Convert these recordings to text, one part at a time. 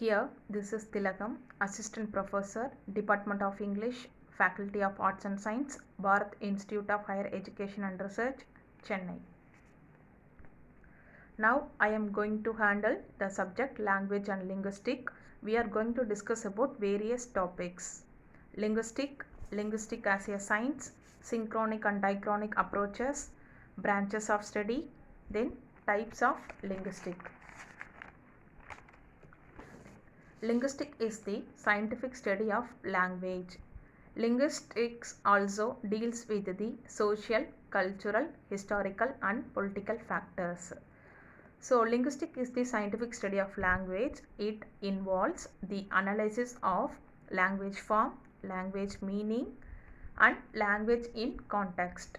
Here, this is Tilakam, Assistant Professor, Department of English, Faculty of Arts and Science, Bharat Institute of Higher Education and Research, Chennai. Now, I am going to handle the subject Language and Linguistic. We are going to discuss about various topics. Linguistic as a science, synchronic and diachronic approaches, branches of study, then types of linguistic. Linguistic is the scientific study of language. Linguistics also deals with the social, cultural, historical and political factors. So, linguistic is the scientific study of language. It involves the analysis of language form, language meaning and language in context.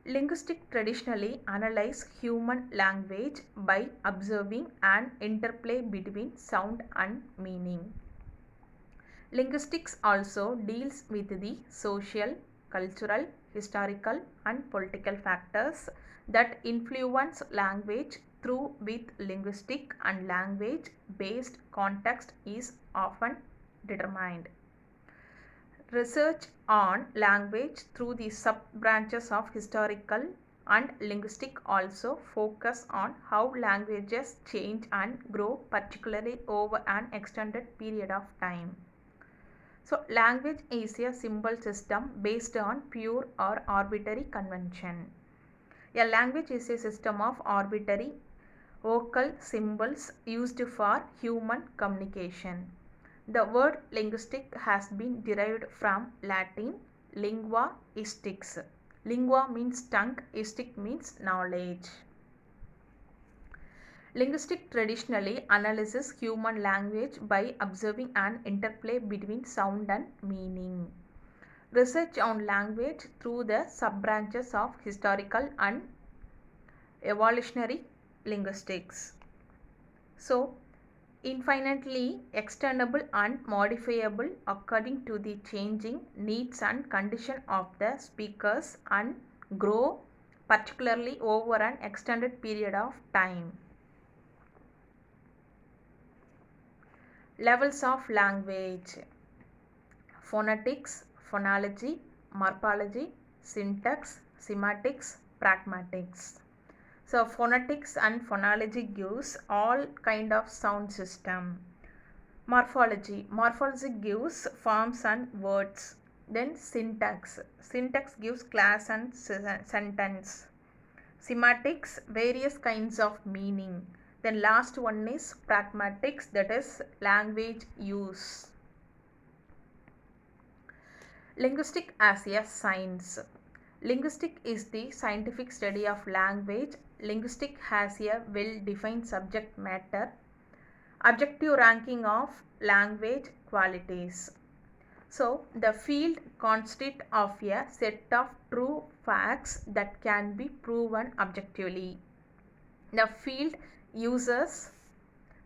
Linguistics traditionally analyze human language by observing an interplay between sound and meaning. Linguistics also deals with the social, cultural, historical and political factors that influence language through with linguistic and language based context is often determined. Research on language through the sub-branches of historical and linguistic also focus on how languages change and grow, particularly over an extended period of time. So, language is a symbol system based on pure or arbitrary convention. A language is a system of arbitrary vocal symbols used for human communication. The word linguistic has been derived from Latin lingua istis. Lingua means tongue, istic means knowledge. Linguistics traditionally analyzes human language by observing an interplay between sound and meaning. Research on language through the sub-branches of historical and evolutionary linguistics. So, infinitely extendable and modifiable according to the changing needs and condition of the speakers and grow particularly over an extended period of time. Levels of language: phonetics, phonology, morphology, syntax, semantics, pragmatics. So, phonetics and phonology gives all kind of sound system. Morphology gives forms and words. Then syntax gives class and sentence. Semantics, various kinds of meaning. Then last one is pragmatics, that is language use. Linguistic as a science. Linguistic is the scientific study of language. Linguistic has a well-defined subject matter, objective ranking of language qualities. So, the field consists of a set of true facts that can be proven objectively. The field uses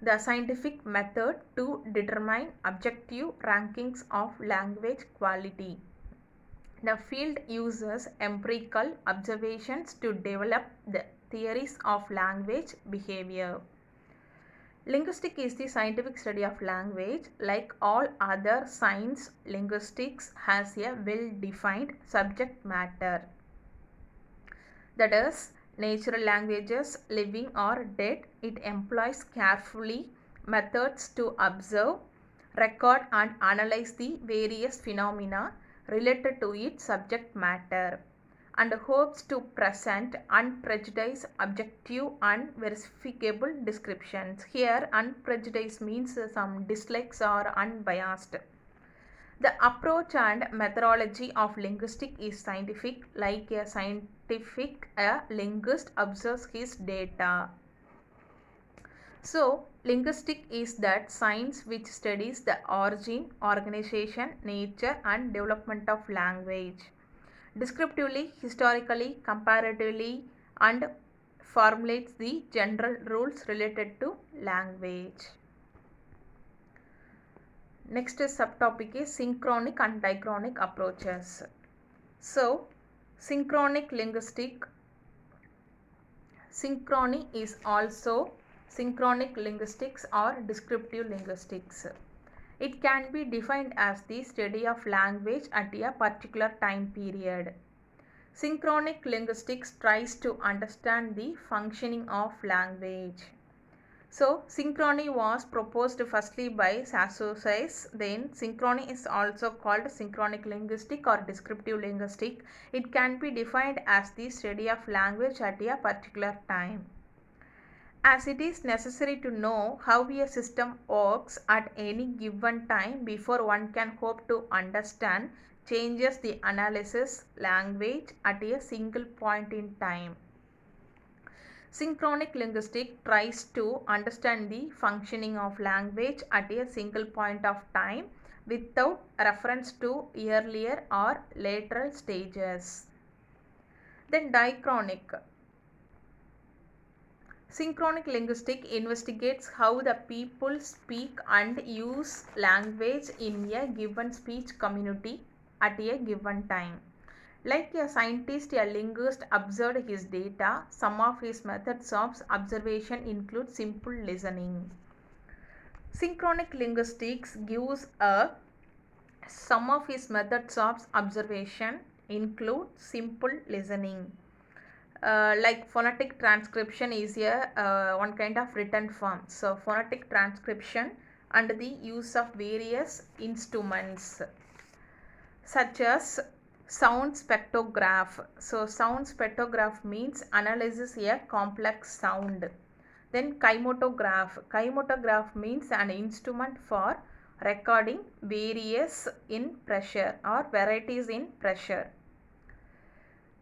the scientific method to determine objective rankings of language quality. The field uses empirical observations to develop the theories of language behavior. Linguistics is the scientific study of language. Like all other science, linguistics has a well-defined subject matter. That is, natural languages, living or dead. It employs carefully methods to observe, record and analyze the various phenomena related to its subject matter and hopes to present unprejudiced, objective and verifiable descriptions. Here, unprejudiced means some dislikes or unbiased. The approach and methodology of linguistics is scientific. Like a scientific, a linguist observes his data. So, linguistics is that science which studies the origin, organization, nature and development of language. Descriptively, historically, comparatively and formulates the general rules related to language. Next subtopic is synchronic and diachronic approaches. So, synchronic linguistic. Synchrony is also synchronic linguistics or descriptive linguistics. It can be defined as the study of language at a particular time period. Synchronic linguistics tries to understand the functioning of language. So, synchrony was proposed firstly by Sassousis. Then, synchrony is also called synchronic linguistic or descriptive linguistic. It can be defined as the study of language at a particular time. As it is necessary to know how a system works at any given time before one can hope to understand changes the analysis language at a single point in time. Synchronic linguistics tries to understand the functioning of language at a single point of time without reference to earlier or later stages. Then diachronic. Synchronic linguistics investigates how the people speak and use language in a given speech community at a given time. Like a scientist, a linguist observed his data. Some of his methods of observation include simple listening. Synchronic linguistics gives some of his methods of observation include simple listening. Like phonetic transcription is a one kind of written form. So phonetic transcription and the use of various instruments such as sound spectrograph. So sound spectrograph means analyzes a complex sound. Then chimatograph. Chimatograph means an instrument for recording various in pressure or varieties in pressure.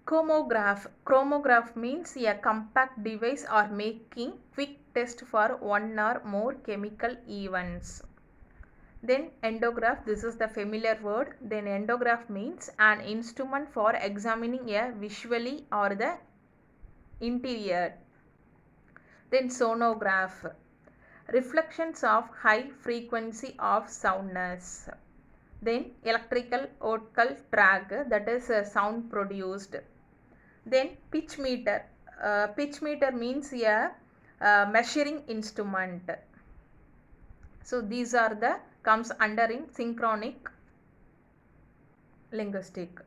Chromograph. Chromograph means a compact device or making quick test for one or more chemical events. Then endograph, this is the familiar word. Then endograph means an instrument for examining a visually or the interior. Then sonograph, reflections of high frequency of soundness. Then electrical optical track, that is sound produced. Then pitch meter. Pitch meter means a measuring instrument. So these are the comes under in synchronic linguistic.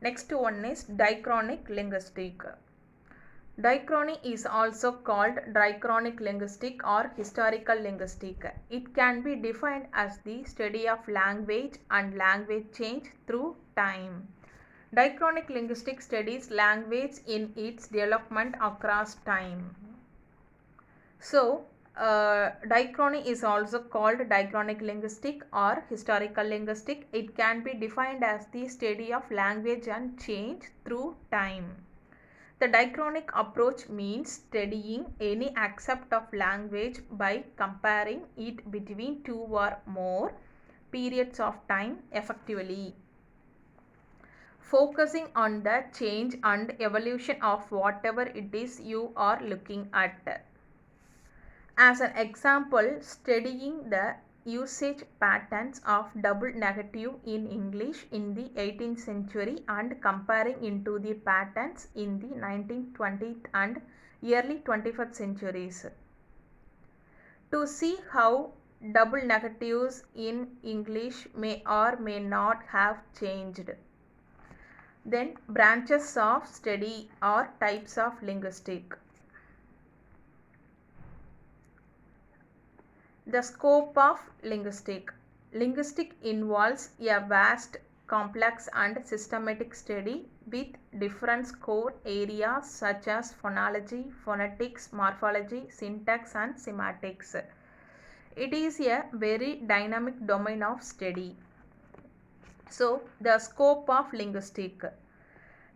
Next one is diachronic linguistic. Diachrony is also called diachronic linguistic or historical linguistic. It can be defined as the study of language and language change through time. Diachronic linguistic studies language in its development across time. So, diachrony is also called diachronic linguistic or historical linguistic. It can be defined as the study of language and change through time. The diachronic approach means studying any aspect of language by comparing it between two or more periods of time effectively, focusing on the change and evolution of whatever it is you are looking at. As an example, studying the usage patterns of double negative in English in the 18th century and comparing into the patterns in the 19th, 20th and early 21st centuries to see how double negatives in English may or may not have changed. Then branches of study or types of linguistic. The scope of linguistic. Linguistic involves a vast, complex and systematic study with different core areas such as phonology, phonetics, morphology, syntax and semantics. It is a very dynamic domain of study. So, the scope of linguistic.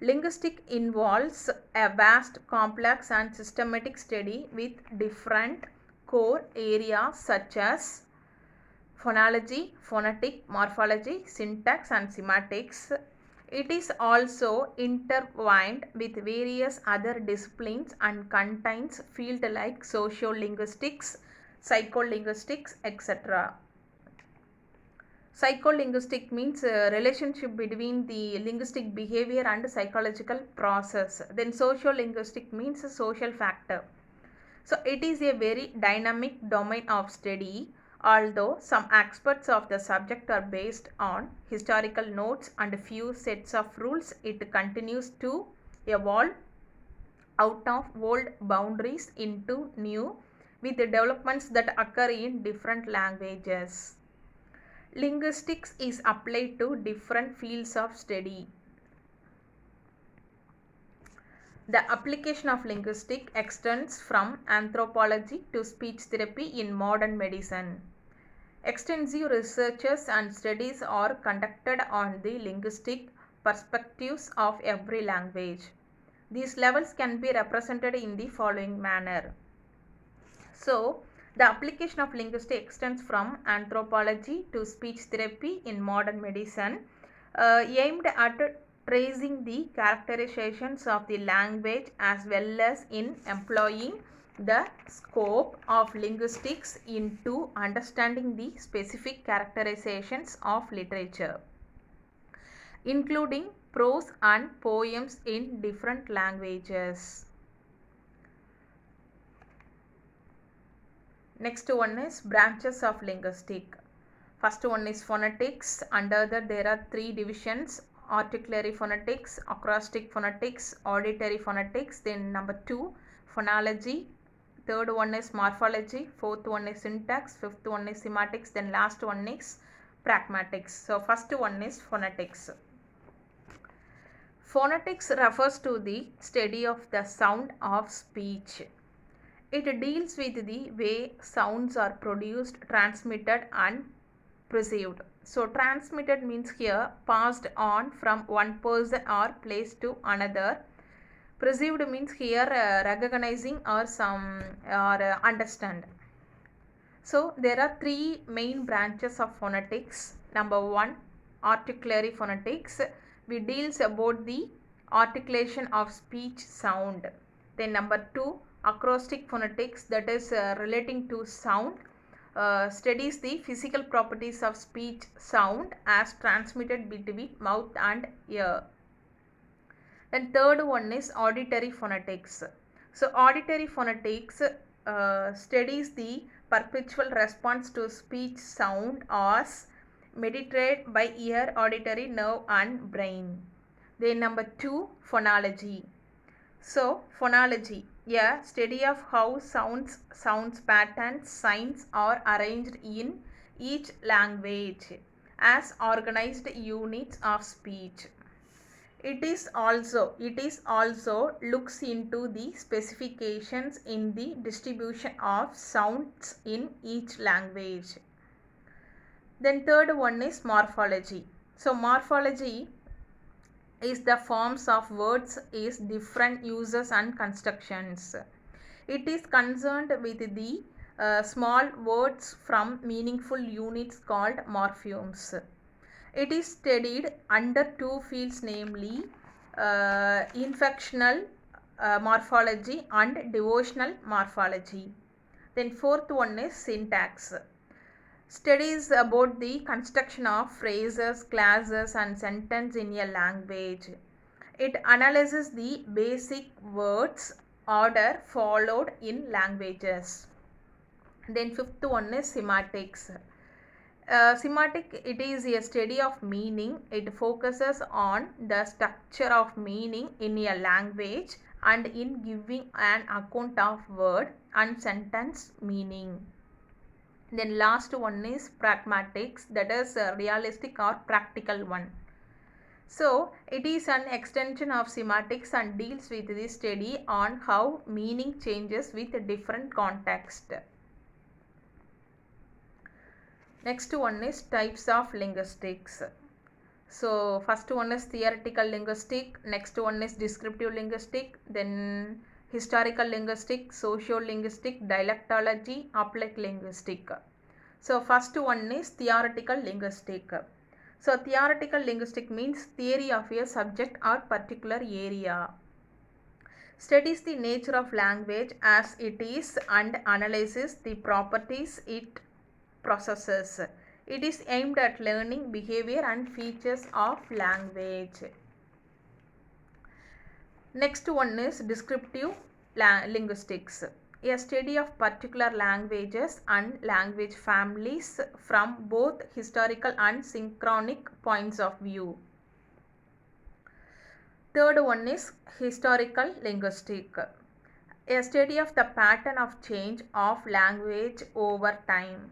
Linguistic involves a vast, complex and systematic study with different core areas such as phonology, phonetic, morphology, syntax and semantics. It is also intertwined with various other disciplines and contains fields like sociolinguistics, psycholinguistics, etc. Psycholinguistic means relationship between the linguistic behavior and psychological process. Then sociolinguistic means a social factor. So it is a very dynamic domain of study. Although some aspects of the subject are based on historical notes and few sets of rules, it continues to evolve out of old boundaries into new, with the developments that occur in different languages. Linguistics is applied to different fields of study. The application of linguistics extends from anthropology to speech therapy in modern medicine. Extensive researches and studies are conducted on the linguistic perspectives of every language. These levels can be represented in the following manner. So, the application of linguistics extends from anthropology to speech therapy in modern medicine, aimed at tracing the characterizations of the language as well as in employing the scope of linguistics into understanding the specific characterizations of literature, including prose and poems in different languages. Next one is branches of linguistics. First one is phonetics. Under that there are three divisions: articulatory phonetics, acrostic phonetics, auditory phonetics. Then number 2, phonology. Third one is morphology. Fourth one is syntax. Fifth one is semantics. Then last one is pragmatics. So first one is phonetics. Phonetics refers to the study of the sound of speech. It deals with the way sounds are produced, transmitted and perceived. So transmitted means here passed on from one person or place to another. Perceived means here recognizing or understand. So there are three main branches of phonetics. Number 1, articulatory phonetics, which deals about the articulation of speech sound. Then number 2, acrostic phonetics, that is relating to sound, studies the physical properties of speech sound as transmitted between mouth and ear. Then third one is auditory phonetics. So auditory phonetics studies the perpetual response to speech sound as mediated by ear, auditory nerve and brain. Then number 2, phonology. So phonology, a study of how sounds patterns, signs are arranged in each language as organized units of speech. It is also looks into the specifications in the distribution of sounds in each language. Then third one is morphology. So morphology is the forms of words is different uses and constructions. It is concerned with the small words from meaningful units called morphemes. It is studied under two fields, namely inflectional morphology and devotional morphology. Then fourth one is syntax. Studies about the construction of phrases, clauses and sentence in a language. It analyzes the basic words order followed in languages. Then fifth one is semantics. Semantic, it is a study of meaning. It focuses on the structure of meaning in a language and in giving an account of word and sentence meaning. Then last one is pragmatics, that is a realistic or practical one. So it is an extension of semantics and deals with the study on how meaning changes with different context. Next one is types of linguistics. So first one is theoretical linguistic, next one is descriptive linguistic, then historical linguistic, socio-linguistic, dialectology, applied linguistic. So first one is theoretical linguistic. So theoretical linguistic means theory of a subject or particular area. Studies the nature of language as it is and analyzes the properties it possesses. It is aimed at learning behavior and features of language. Next one is descriptive linguistics. a study of particular languages and language families from both historical and synchronic points of view. Third one is historical linguistic, a study of the pattern of change of language over time.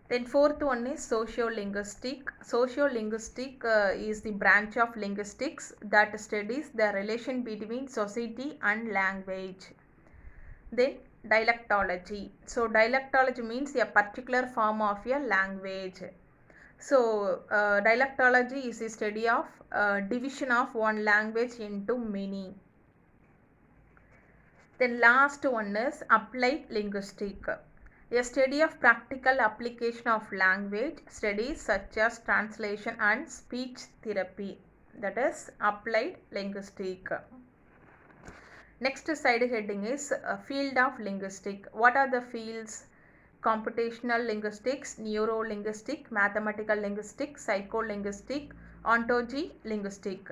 Then fourth one is sociolinguistic. Sociolinguistic is the branch of linguistics that studies the relation between society and language. Then dialectology. So dialectology means a particular form of a language. So dialectology is the study of division of one language into many. Then last one is applied linguistic, a study of practical application of language studies such as translation and speech therapy. That is applied linguistic. Next side heading is field of linguistic. What are the fields? Computational linguistics, neuro-linguistic, mathematical linguistics, psycholinguistic, ontology linguistic.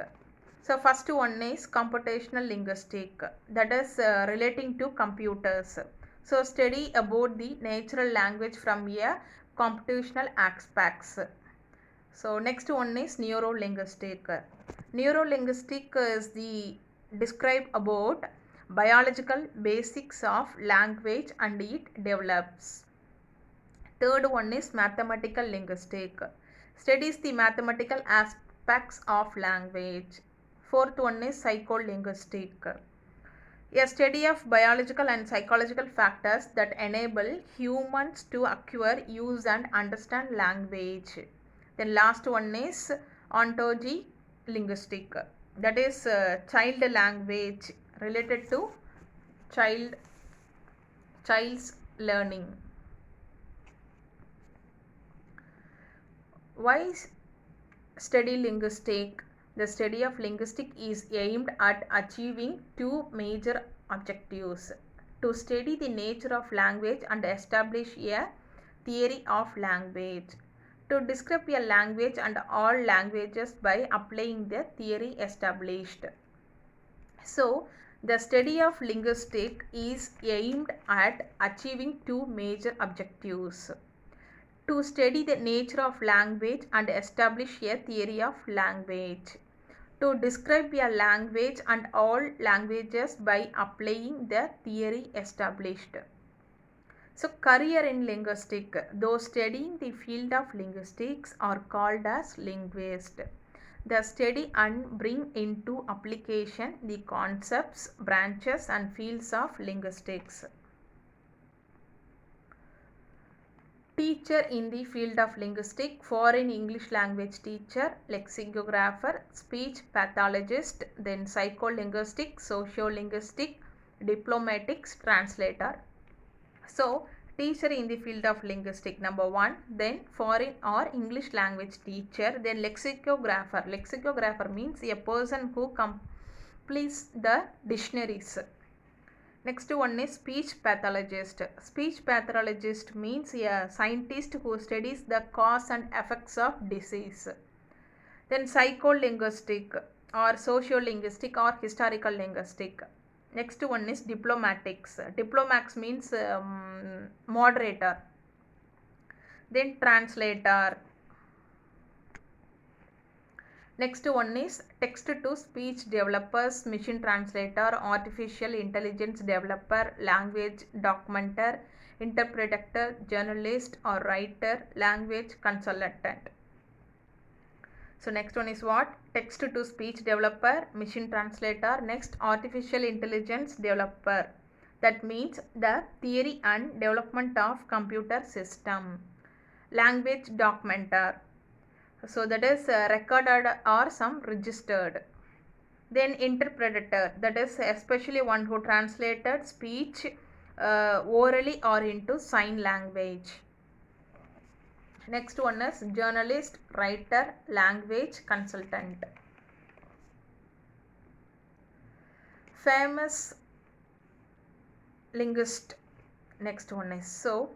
So first one is computational linguistic, that is relating to computers. So study about the natural language from a computational aspects. So next one is neuro-linguistic. Neuro-linguistic is the describe about biological basics of language and it develops. Third one is mathematical linguistic, studies the mathematical aspects of language. Fourth one is psycholinguistic, a study of biological and psychological factors that enable humans to acquire, use and understand language. Then last one is ontology linguistic, that is child language, related to child's learning. Why study linguistic? The study of linguistic is aimed at achieving two major objectives: to study the nature of language and establish a theory of language, to describe a language and all languages by applying the theory established. So, the study of linguistic is aimed at achieving two major objectives: to study the nature of language and establish a theory of language, to describe a language and all languages by applying the theory established. So career in linguistics, those studying the field of linguistics are called as linguists. They study and bring into application the concepts, branches and fields of linguistics. Teacher in the field of linguistics: foreign English language teacher, lexicographer, speech pathologist, then psycholinguistic, sociolinguistic, diplomatics, translator. So teacher in the field of linguistics, number one, then foreign or English language teacher, then lexicographer. Lexicographer means a person who completes the dictionaries. Next one is speech pathologist. Speech pathologist means a scientist who studies the cause and effects of disease. Then psycholinguistic or sociolinguistic or historical linguistic. Next one is diplomatics. Diplomats means moderator. Then translator. Next one is text to speech developers, machine translator, artificial intelligence developer, language documenter, interpreter, journalist or writer, language consultant. So next one is what? Text to speech developer, machine translator. Next, artificial intelligence developer. That means the theory and development of computer system. Language documenter. So that is recorded or some registered. Then interpreter, that is especially one who translated speech orally or into sign language. Next one is journalist, writer, language consultant. Famous linguist. Next one is so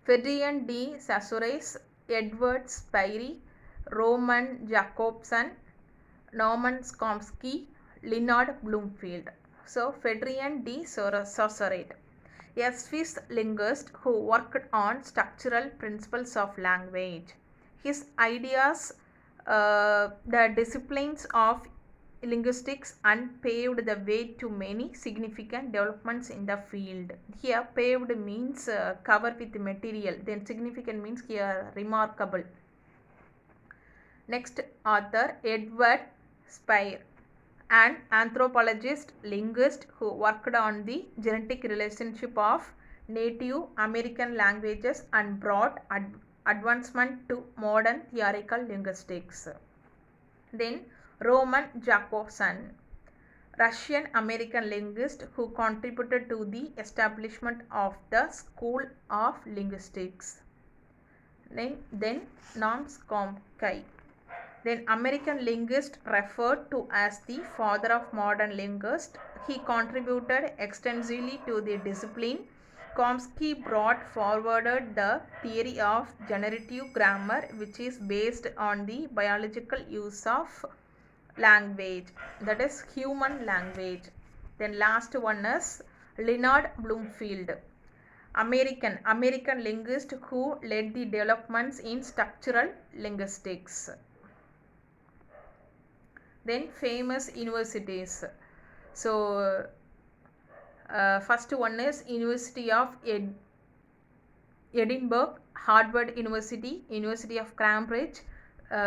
Ferdinand de Saussure, Edward Spira, Roman Jakobson, Norman Chomsky, Leonard Bloomfield. So Federian de Saussure, a Swiss linguist who worked on structural principles of language. His ideas, the disciplines of linguistics, and paved the way to many significant developments in the field. Here, paved means cover with material, then significant means here remarkable. Next author, Edward Speyer, an anthropologist, linguist who worked on the genetic relationship of Native American languages and brought advancement to modern theoretical linguistics. Then Roman Jakobson, Russian American linguist who contributed to the establishment of the School of Linguistics. Then Noam Chomsky, then American linguist referred to as the father of modern linguists. He contributed extensively to the discipline. Chomsky brought forward the theory of generative grammar, which is based on the biological use of language, that is human language. Then last one is Leonard Bloomfield, American linguist who led the developments in structural linguistics. Then famous universities. So first one is University of Edinburgh, Harvard University, University of Cambridge,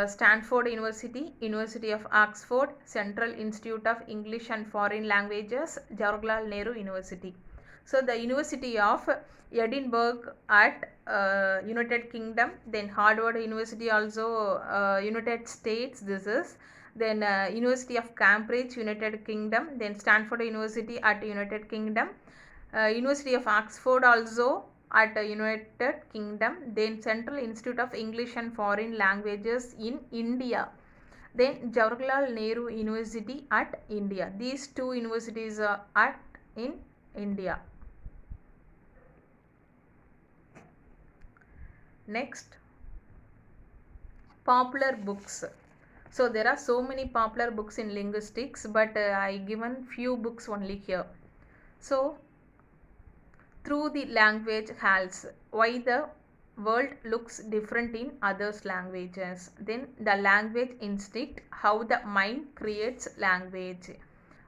Stanford University, University of Oxford, Central Institute of English and Foreign Languages, Jawaharlal Nehru University. So the University of Edinburgh at United Kingdom, then Harvard University also United States, this is, then University of Cambridge, United Kingdom, then Stanford University at United Kingdom, University of Oxford also at United Kingdom, then Central Institute of English and Foreign Languages in India, then Jawaharlal Nehru University at India. These two universities are in India. Next, popular books. So there are so many popular books in linguistics, but I given few books only here. So Through the Language Halls, why the world looks different in others' languages. Then The Language Instinct, how the mind creates language.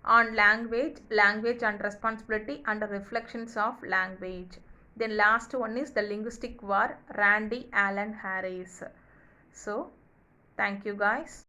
On language and responsibility and reflections of language. Then last one is The Linguistic War, Randy Allen Harris. So thank you guys.